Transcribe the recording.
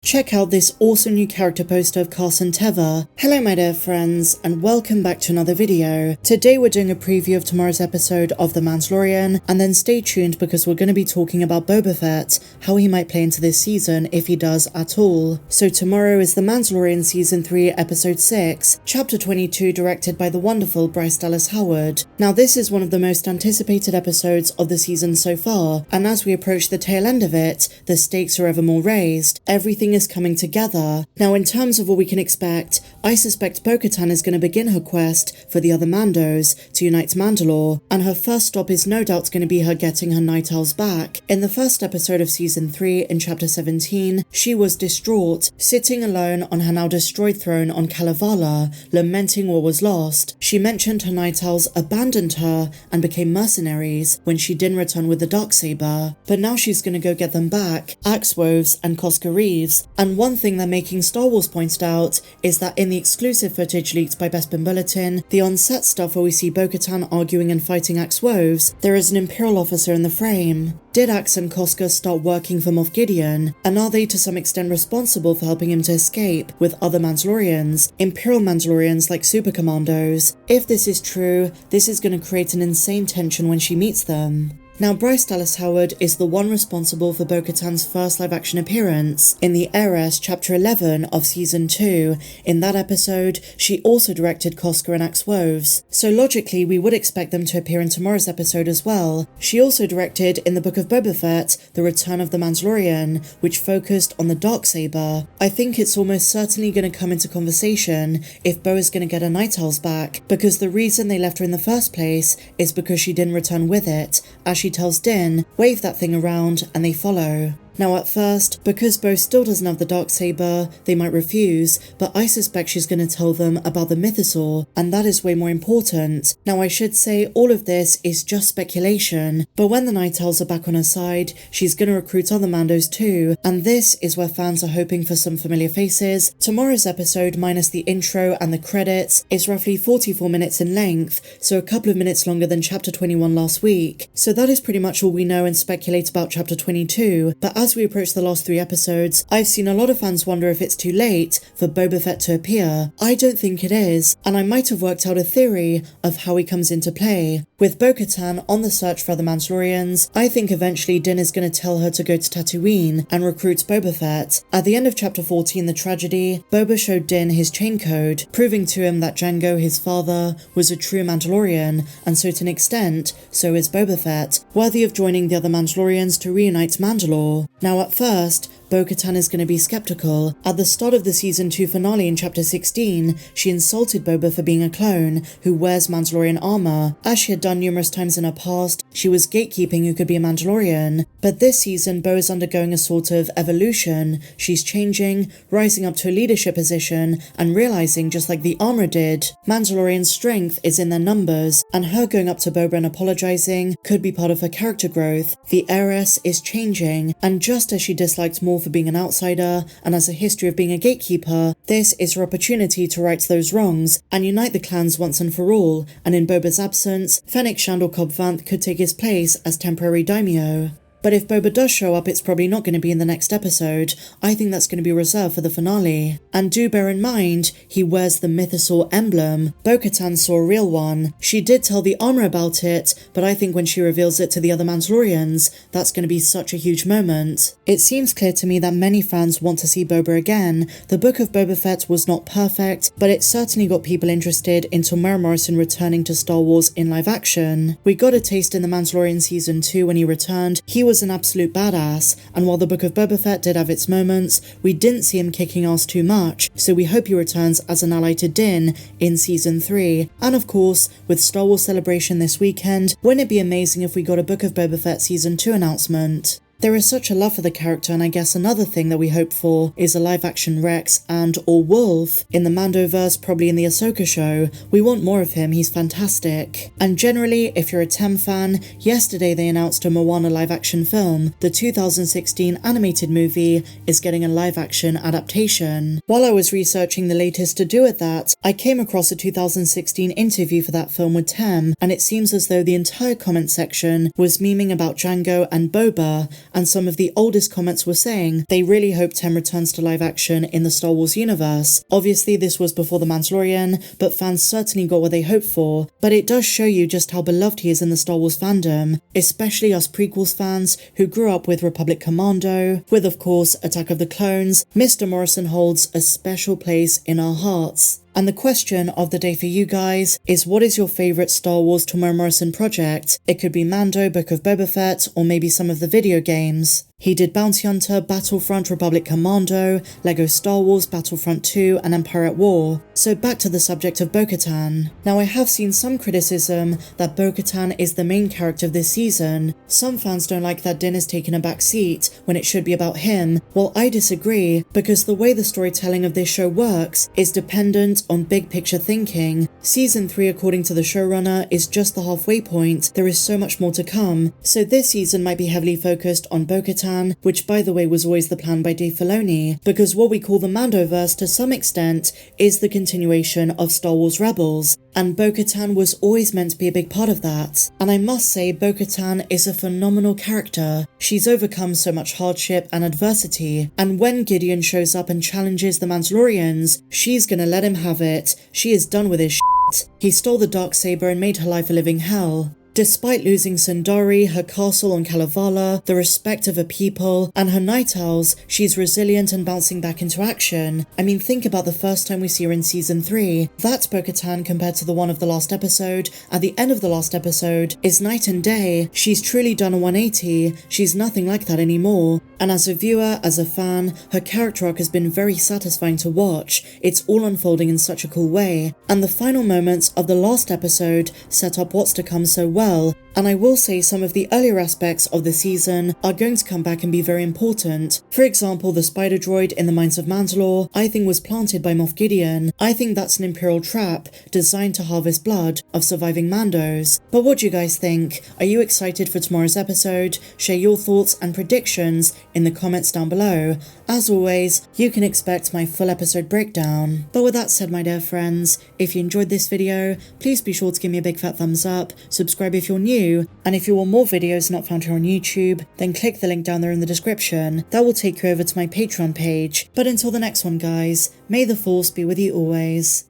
check out this awesome new character poster of Carson Teva. Hello my dear friends, and welcome back to another video. Today we're doing a preview of tomorrow's episode of The Mandalorian, and then stay tuned because we're going to be talking about Boba Fett, how he might play into this season if he does at all. So tomorrow is The Mandalorian Season 3 Episode 6, Chapter 22, directed by the wonderful Bryce Dallas-Howard. Now this is one of the most anticipated episodes of the season so far, and as we approach the tail end of it, the stakes are ever more raised. Everything is coming together. Now in terms of what we can expect, I suspect Bo-Katan is going to begin her quest for the other Mandos to unite Mandalore, and her first stop is no doubt going to be her getting her Nite Owls back. In the first episode of Season 3, in Chapter 17, she was distraught, sitting alone on her now destroyed throne on Kalevala, lamenting what was lost. She mentioned her Nite Owls abandoned her and became mercenaries when she didn't return with the Darksaber, but now she's going to go get them back, Axe Woves and Cosca Reeves. And one thing that Making Star Wars pointed out is that in the exclusive footage leaked by Bespin Bulletin, the on-set stuff where we see Bo-Katan arguing and fighting Axe Woves, there is an Imperial officer in the frame. Did Axe and Cosca start working for Moff Gideon, and are they to some extent responsible for helping him to escape with other Mandalorians, Imperial Mandalorians like Super Commandos? If this is true, this is going to create an insane tension when she meets them. Now, Bryce Dallas-Howard is the one responsible for Bo-Katan's first live-action appearance in The Heiress, Chapter 11 of Season 2. In that episode, she also directed Cosca and Axe Woves, so logically we would expect them to appear in tomorrow's episode as well. She also directed in the Book of Boba Fett, The Return of the Mandalorian, which focused on the Darksaber. I think it's almost certainly going to come into conversation if Bo is going to get her Nite Owls back, because the reason they left her in the first place is because she didn't return with it, as she tells Din, wave that thing around, and they follow. Now at first, because Bo still doesn't have the Darksaber, they might refuse, but I suspect she's going to tell them about the Mythosaur, and that is way more important. Now I should say all of this is just speculation, but when the Nite Owls are back on her side, she's going to recruit other Mandos too, and this is where fans are hoping for some familiar faces. Tomorrow's episode, minus the intro and the credits, is roughly 44 minutes in length, so a couple of minutes longer than Chapter 21 last week. So that is pretty much all we know and speculate about Chapter 22, but as we approach the last 3 episodes, I've seen a lot of fans wonder if it's too late for Boba Fett to appear. I don't think it is, and I might have worked out a theory of how he comes into play. With Bo-Katan on the search for other Mandalorians, I think eventually Din is going to tell her to go to Tatooine and recruit Boba Fett. At the end of Chapter 14, The Tragedy, Boba showed Din his chain code, proving to him that Jango, his father, was a true Mandalorian, and so to an extent, so is Boba Fett, worthy of joining the other Mandalorians to reunite Mandalore. Now at first, Bo-Katan is going to be skeptical. At the start of the Season 2 finale in Chapter 16, she insulted Boba for being a clone who wears Mandalorian armor. As she had done numerous times in her past, she was gatekeeping who could be a Mandalorian. But this season, Bo is undergoing a sort of evolution. She's changing, rising up to a leadership position, and realizing, just like the armor did, Mandalorian strength is in their numbers, and her going up to Boba and apologizing could be part of her character growth. The Heiress is changing, and just as she disliked more for being an outsider and has a history of being a gatekeeper, this is her opportunity to right those wrongs and unite the clans once and for all, and in Boba's absence, Fennec Shand Cobb Vanth could take his place as temporary daimyo. But if Boba does show up, it's probably not going to be in the next episode. I think that's going to be reserved for the finale. And do bear in mind, he wears the Mythosaur emblem. Bo-Katan saw a real one. She did tell the armor about it, but I think when she reveals it to the other Mandalorians, that's going to be such a huge moment. It seems clear to me that many fans want to see Boba again. The Book of Boba Fett was not perfect, but it certainly got people interested in Temuera Morrison returning to Star Wars in live action. We got a taste in The Mandalorian Season 2 when he returned. He was an absolute badass, and while the Book of Boba Fett did have its moments, we didn't see him kicking ass too much, so we hope he returns as an ally to Din in Season 3. And of course, with Star Wars Celebration this weekend, wouldn't it be amazing if we got a Book of Boba Fett Season 2 announcement? There is such a love for the character, and I guess another thing that we hope for is a live-action Rex and or Wolf. In the Mandoverse, probably in the Ahsoka show, we want more of him, he's fantastic. And generally, if you're a Tem fan, yesterday they announced a Moana live-action film. The 2016 animated movie is getting a live-action adaptation. While I was researching the latest to do with that, I came across a 2016 interview for that film with Tem, and it seems as though the entire comment section was memeing about Jango and Boba, and some of the oldest comments were saying they really hope Tem returns to live action in the Star Wars universe. Obviously this was before The Mandalorian, but fans certainly got what they hoped for. But it does show you just how beloved he is in the Star Wars fandom, especially us prequels fans who grew up with Republic Commando, with of course Attack of the Clones. Mr. Morrison holds a special place in our hearts. And the question of the day for you guys is, what is your favourite Star Wars Temuera Morrison project? It could be Mando, Book of Boba Fett, or maybe some of the video games. He did Bounty Hunter, Battlefront, Republic Commando, Lego Star Wars, Battlefront 2, and Empire at War. So back to the subject of Bo-Katan. Now I have seen some criticism that Bo-Katan is the main character of this season. Some fans don't like that Din is taking a back seat when it should be about him. Well, I disagree, because the way the storytelling of this show works is dependent on big picture thinking. Season 3, according to the showrunner, is just the halfway point. There is so much more to come. So this season might be heavily focused on Bo-Katan, which by the way was always the plan by Dave Filoni, because what we call the Mandoverse to some extent is the continuation of Star Wars Rebels, and Bo-Katan was always meant to be a big part of that. And I must say, Bo-Katan is a phenomenal character. She's overcome so much hardship and adversity, and when Gideon shows up and challenges the Mandalorians, she's gonna let him have it. She is done with his shit. He stole the Darksaber and made her life a living hell. Despite losing Sundari, her castle on Kalevala, the respect of her people, and her Nite Owls, she's resilient and bouncing back into action. I mean, think about the first time we see her in Season 3. That's Bo-Katan compared to the one of the last episode. At the end of the last episode is night and day. She's truly done a 180. She's nothing like that anymore. And as a viewer, as a fan, her character arc has been very satisfying to watch. It's all unfolding in such a cool way. And the final moments of the last episode set up what's to come so well. And I will say some of the earlier aspects of the season are going to come back and be very important. For example, the spider droid in the Mines of Mandalore, I think was planted by Moff Gideon. I think that's an Imperial trap designed to harvest blood of surviving Mandos. But what do you guys think? Are you excited for tomorrow's episode? Share your thoughts and predictions in the comments down below. As always, you can expect my full episode breakdown. But with that said, my dear friends, if you enjoyed this video, please be sure to give me a big fat thumbs up, subscribe if you're new, and if you want more videos not found here on YouTube, then click the link down there in the description. That will take you over to my Patreon page. But until the next one, guys, may the Force be with you always.